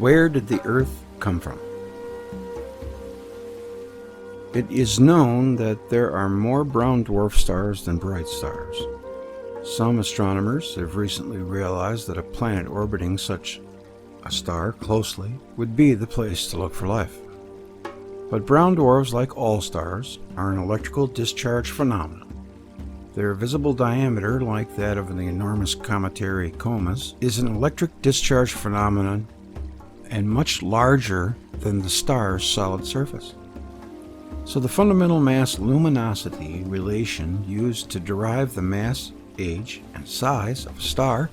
Where did the Earth come from? It is known that there are more brown dwarf stars than bright stars. Some astronomers have recently realized that a planet orbiting such a star closely would be the place to look for life. But brown dwarfs, like all stars, are an electrical discharge phenomenon. Their visible diameter, like that of the enormous cometary comas, is an electric discharge phenomenon and much larger than the star's solid surface. So the fundamental mass-luminosity relation used to derive the mass, age, and size of a star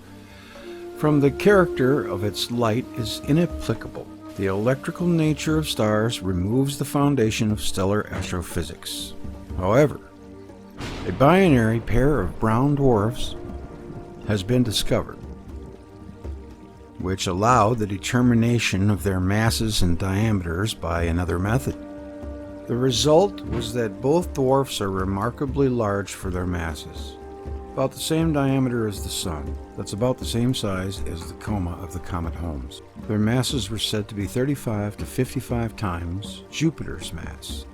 from the character of its light is inapplicable. The electrical nature of stars removes the foundation of stellar astrophysics. However, a binary pair of brown dwarfs has been discovered, which allow the determination of their masses and diameters by another method. The result was that both dwarfs are remarkably large for their masses, about the same diameter as the Sun. That's about the same size as the coma of the comet Holmes. Their masses were said to be 35 to 55 times Jupiter's mass.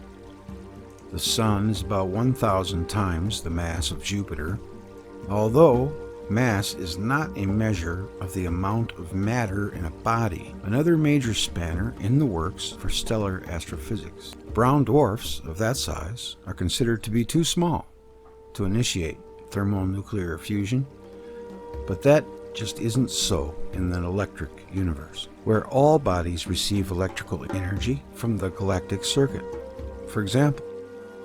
The Sun is about 1,000 times the mass of Jupiter, although mass is not a measure of the amount of matter in a body, another major spanner in the works for stellar astrophysics. Brown dwarfs of that size are considered to be too small to initiate thermonuclear fusion, but that just isn't so in the electric universe, where all bodies receive electrical energy from the galactic circuit. For example,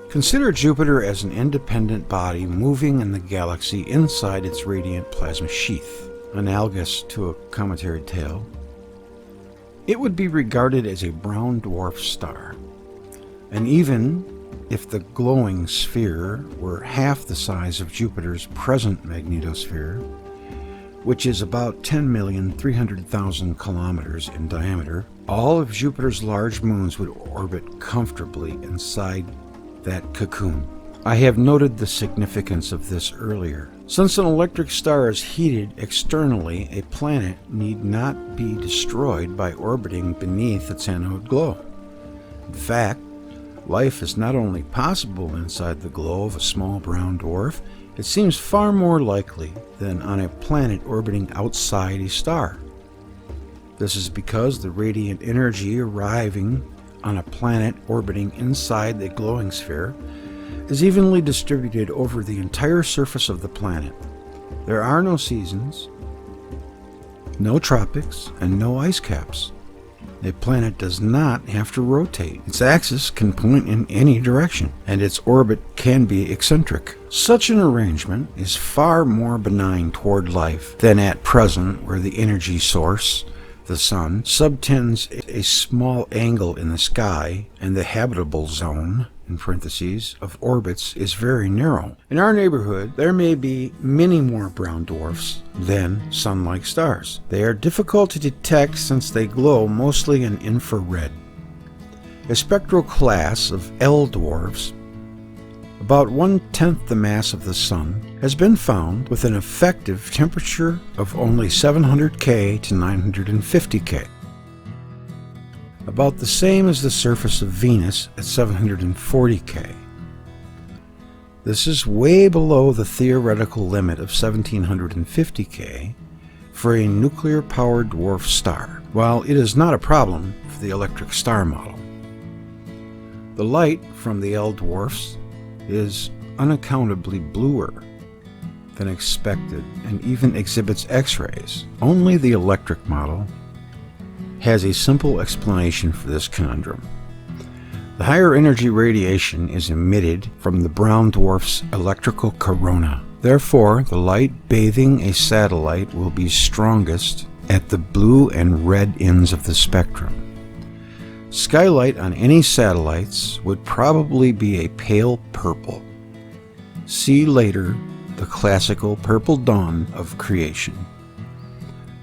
consider Jupiter as an independent body moving in the galaxy inside its radiant plasma sheath, analogous to a cometary tail. It would be regarded as a brown dwarf star, and even if the glowing sphere were half the size of Jupiter's present magnetosphere, which is about 10,300,000 kilometers in diameter, all of Jupiter's large moons would orbit comfortably inside that cocoon. I have noted the significance of this earlier. Since an electric star is heated externally, a planet need not be destroyed by orbiting beneath its anode glow. In fact, life is not only possible inside the glow of a small brown dwarf, it seems far more likely than on a planet orbiting outside a star. This is because the radiant energy arriving on a planet orbiting inside the glowing sphere is evenly distributed over the entire surface of the planet. There are no seasons, no tropics, and no ice caps. A planet does not have to rotate. Its axis can point in any direction, and its orbit can be eccentric. Such an arrangement is far more benign toward life than at present, where the energy source, the Sun, subtends a small angle in the sky, and the habitable zone, in parentheses, of orbits is very narrow. In our neighborhood, there may be many more brown dwarfs than Sun-like stars. They are difficult to detect since they glow mostly in infrared. A spectral class of L dwarfs, about 1/10 the mass of the Sun, has been found with an effective temperature of only 700 K to 950 K. About the same as the surface of Venus at 740 K. This is way below the theoretical limit of 1750 K for a nuclear-powered dwarf star, while it is not a problem for the electric star model. The light from the L dwarfs is unaccountably bluer than expected and even exhibits X-rays. Only the electric model has a simple explanation for this conundrum. The higher energy radiation is emitted from the brown dwarf's electrical corona. Therefore, the light bathing a satellite will be strongest at the blue and red ends of the spectrum. Skylight on any satellites would probably be a pale purple. See later the classical purple dawn of creation.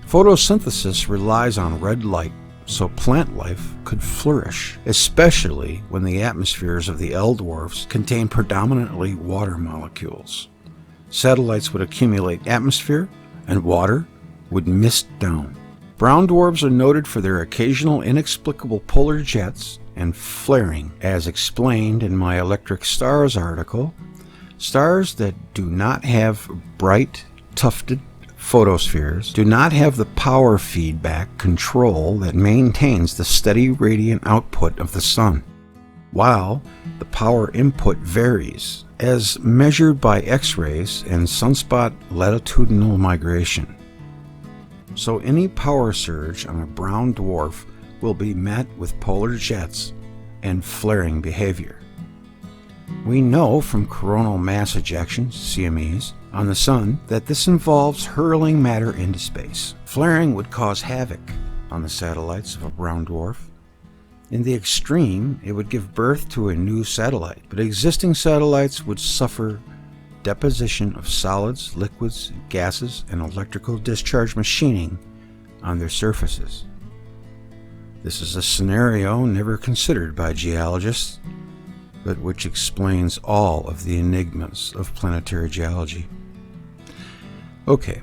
Photosynthesis relies on red light, so plant life could flourish, especially when the atmospheres of the L dwarfs contain predominantly water molecules. Satellites would accumulate atmosphere, and water would mist down. Brown dwarfs are noted for their occasional inexplicable polar jets and flaring. As explained in my Electric Stars article, stars that do not have bright, tufted photospheres do not have the power feedback control that maintains the steady radiant output of the sun, while the power input varies, as measured by X-rays and sunspot latitudinal migration. So any power surge on a brown dwarf will be met with polar jets and flaring behavior. We know from coronal mass ejections, CMEs, on the sun that this involves hurling matter into space. Flaring would cause havoc on the satellites of a brown dwarf. In the extreme, it would give birth to a new satellite, but existing satellites would suffer deposition of solids, liquids, gases, and electrical discharge machining on their surfaces. This is a scenario never considered by geologists, but which explains all of the enigmas of planetary geology. Okay,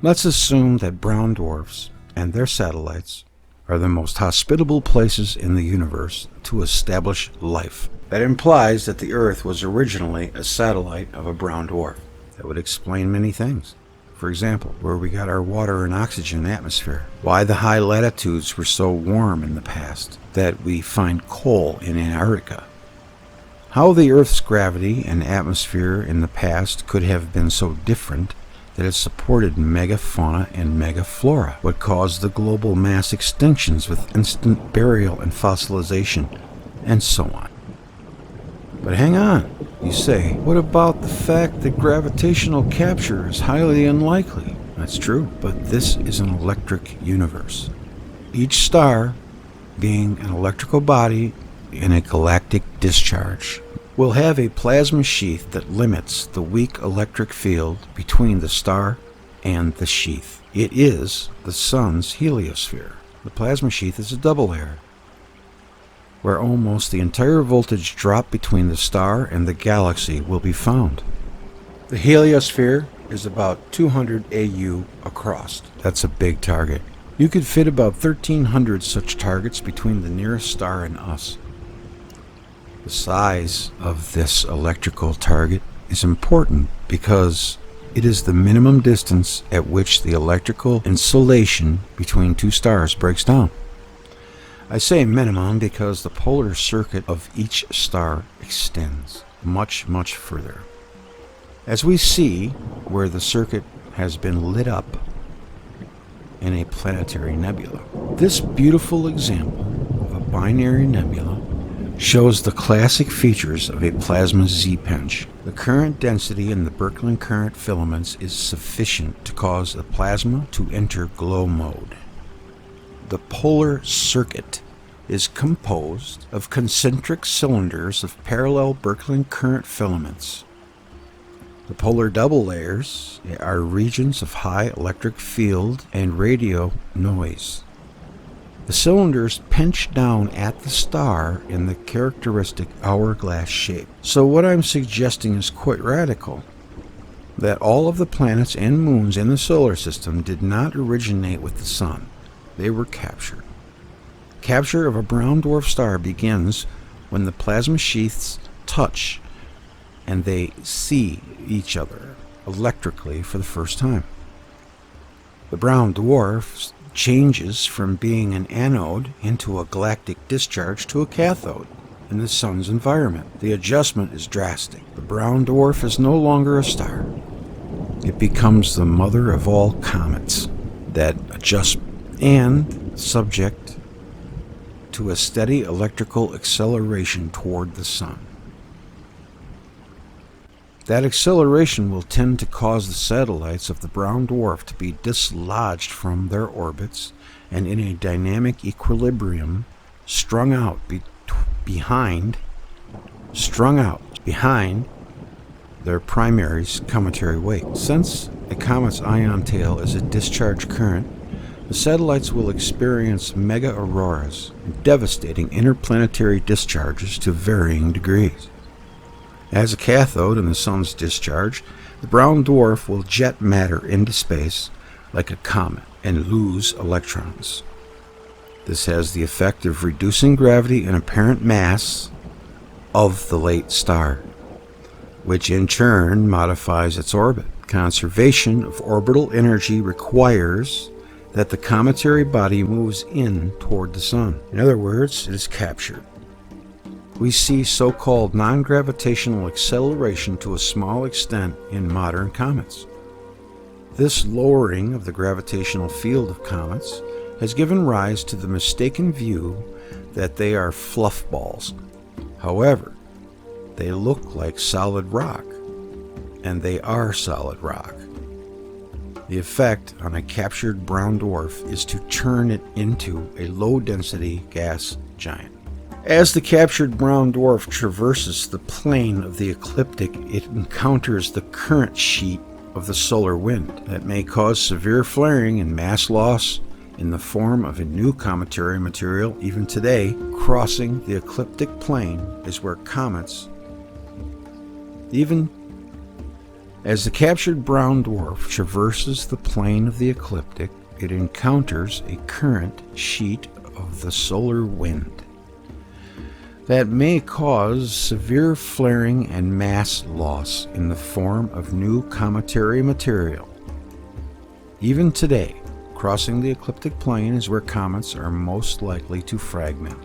let's assume that brown dwarfs and their satellites are the most hospitable places in the universe to establish life. That implies that the Earth was originally a satellite of a brown dwarf. That would explain many things. For example, where we got our water and oxygen atmosphere, why the high latitudes were so warm in the past that we find coal in Antarctica, how the Earth's gravity and atmosphere in the past could have been so different that it supported megafauna and megaflora, what caused the global mass extinctions with instant burial and fossilization, and so on. But hang on, you say, what about the fact that gravitational capture is highly unlikely? That's true, but this is an electric universe. Each star, being an electrical body in a galactic discharge, will have a plasma sheath that limits the weak electric field between the star and the sheath. It is the sun's heliosphere. The plasma sheath is a double layer, where almost the entire voltage drop between the star and the galaxy will be found. The heliosphere is about 200 AU across. That's a big target. You could fit about 1,300 such targets between the nearest star and us. The size of this electrical target is important because it is the minimum distance at which the electrical insulation between two stars breaks down. I say minimum because the polar circuit of each star extends much, much further. As we see where the circuit has been lit up in a planetary nebula. This beautiful example of a binary nebula shows the classic features of a plasma Z-pinch. The current density in the Birkeland current filaments is sufficient to cause the plasma to enter glow mode. The polar circuit is composed of concentric cylinders of parallel Birkeland current filaments. The polar double layers are regions of high electric field and radio noise. The cylinders pinch down at the star in the characteristic hourglass shape. So what I'm suggesting is quite radical. That all of the planets and moons in the solar system did not originate with the sun. They were captured. Capture of a brown dwarf star begins when the plasma sheaths touch and they see each other electrically for the first time. The brown dwarf changes from being an anode into a galactic discharge to a cathode in the sun's environment. The adjustment is drastic. The brown dwarf is no longer a star. It becomes the mother of all comets that adjust and subject to a steady electrical acceleration toward the sun. That acceleration will tend to cause the satellites of the brown dwarf to be dislodged from their orbits and in a dynamic equilibrium strung out behind their primary's cometary weight. Since a comet's ion tail is a discharge current, the satellites will experience mega auroras and devastating interplanetary discharges to varying degrees. As a cathode in the sun's discharge, the brown dwarf will jet matter into space like a comet. and lose electrons. This has the effect of reducing gravity and apparent mass of the late star, which in turn modifies its orbit. Conservation of orbital energy requires that the cometary body moves in toward the sun. In other words, it is captured. We see so-called non-gravitational acceleration to a small extent in modern comets. This lowering of the gravitational field of comets has given rise to the mistaken view that they are fluff balls. However, they look like solid rock, and they are solid rock. The effect on a captured brown dwarf is to turn it into a low-density gas giant. As the captured brown dwarf traverses the plane of the ecliptic, it encounters the current sheet of the solar wind that may cause severe flaring and mass loss in the form of a new cometary material. Even today, crossing the ecliptic plane is where comets, even as the captured brown dwarf traverses the plane of the ecliptic, it encounters a current sheet of the solar wind that may cause severe flaring and mass loss in the form of new cometary material. Even today, crossing the ecliptic plane is where comets are most likely to fragment.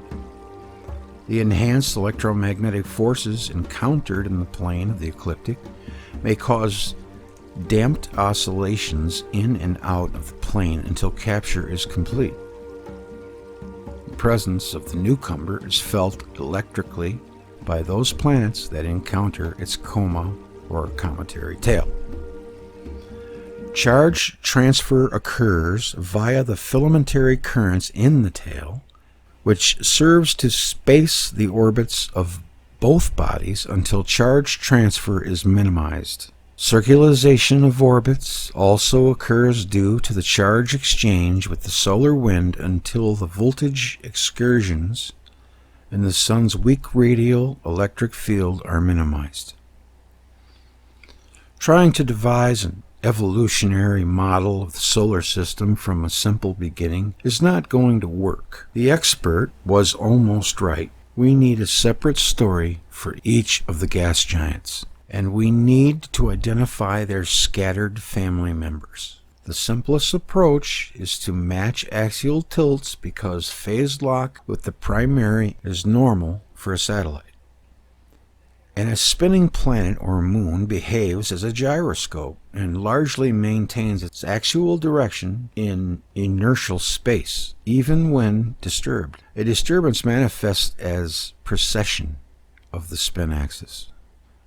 The enhanced electromagnetic forces encountered in the plane of the ecliptic may cause damped oscillations in and out of the plane until capture is complete. The presence of the newcomer is felt electrically by those planets that encounter its coma or cometary tail. Charge transfer occurs via the filamentary currents in the tail, which serves to space the orbits of both bodies until charge transfer is minimized. Circularization of orbits also occurs due to the charge exchange with the solar wind until the voltage excursions in the sun's weak radial electric field are minimized. Trying to devise an evolutionary model of the solar system from a simple beginning is not going to work. The expert was almost right. We need a separate story for each of the gas giants, and we need to identify their scattered family members. The simplest approach is to match axial tilts because phase lock with the primary is normal for a satellite. And a spinning planet or moon behaves as a gyroscope and largely maintains its axial direction in inertial space, even when disturbed. A disturbance manifests as precession of the spin axis.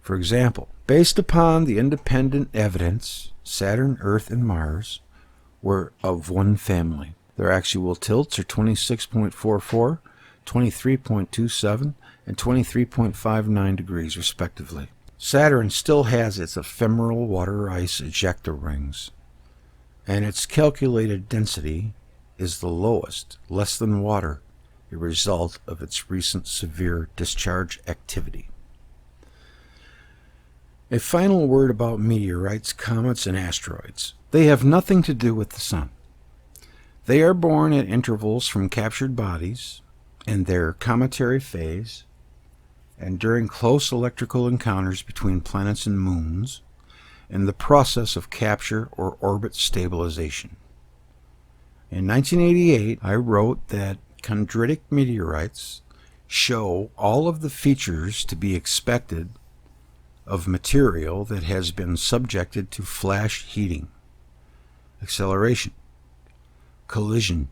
For example, based upon the independent evidence, Saturn, Earth, and Mars were of one family. Their axial tilts are 26.44, 23.27, and 23.59 degrees, respectively. Saturn still has its ephemeral water ice ejecta rings, and its calculated density is the lowest, less than water, a result of its recent severe discharge activity. A final word about meteorites, comets, and asteroids. They have nothing to do with the sun. They are born at intervals from captured bodies and their cometary phase, and during close electrical encounters between planets and moons, in the process of capture or orbit stabilization. In 1988, I wrote that chondritic meteorites show all of the features to be expected of material that has been subjected to flash heating, acceleration, collision,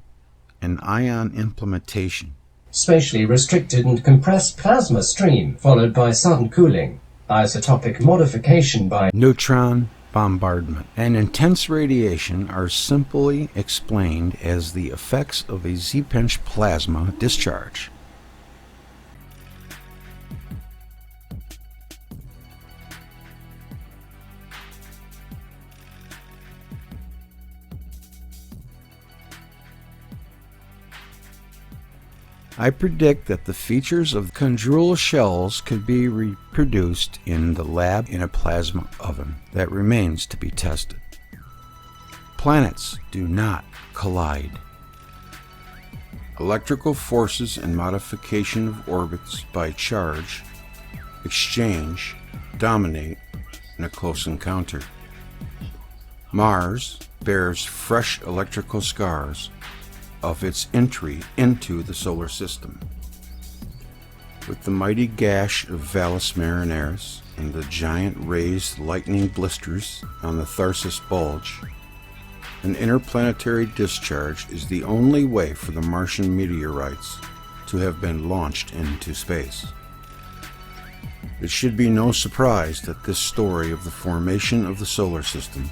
and ion implementation. Spatially restricted and compressed plasma stream, followed by sudden cooling, isotopic modification by neutron bombardment, and intense radiation are simply explained as the effects of a Z-pinch plasma discharge. I predict that the features of chondrule shells could be reproduced in the lab in a plasma oven. That remains to be tested. Planets do not collide. Electrical forces and modification of orbits by charge exchange dominate in a close encounter. Mars bears fresh electrical scars of its entry into the solar system. With the mighty gash of Valles Marineris and the giant raised lightning blisters on the Tharsis Bulge, an interplanetary discharge is the only way for the Martian meteorites to have been launched into space. It should be no surprise that this story of the formation of the solar system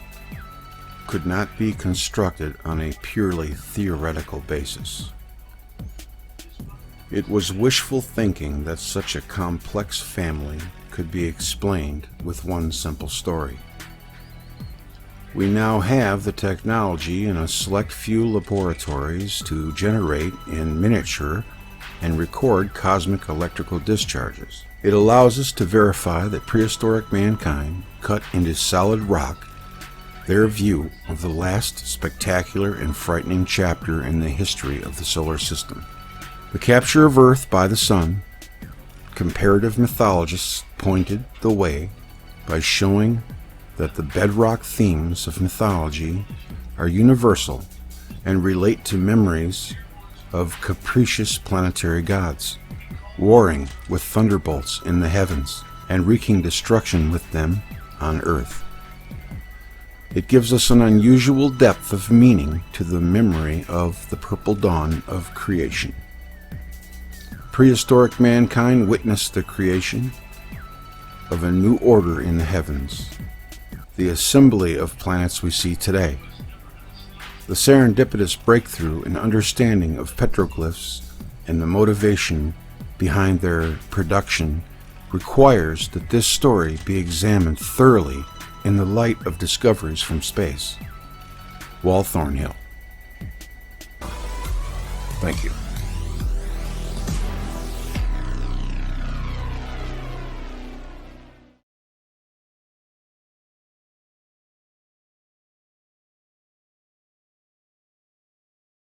could not be constructed on a purely theoretical basis. It was wishful thinking that such a complex family could be explained with one simple story. We now have the technology in a select few laboratories to generate in miniature and record cosmic electrical discharges. It allows us to verify that prehistoric mankind cut into solid rock their view of the last spectacular and frightening chapter in the history of the solar system. The capture of Earth by the Sun, comparative mythologists pointed the way by showing that the bedrock themes of mythology are universal and relate to memories of capricious planetary gods, warring with thunderbolts in the heavens and wreaking destruction with them on Earth. It gives us an unusual depth of meaning to the memory of the purple dawn of creation. Prehistoric mankind witnessed the creation of a new order in the heavens, the assembly of planets we see today. The serendipitous breakthrough in understanding of petroglyphs and the motivation behind their production requires that this story be examined thoroughly in the light of discoveries from space. Wal Thornhill. Thank you.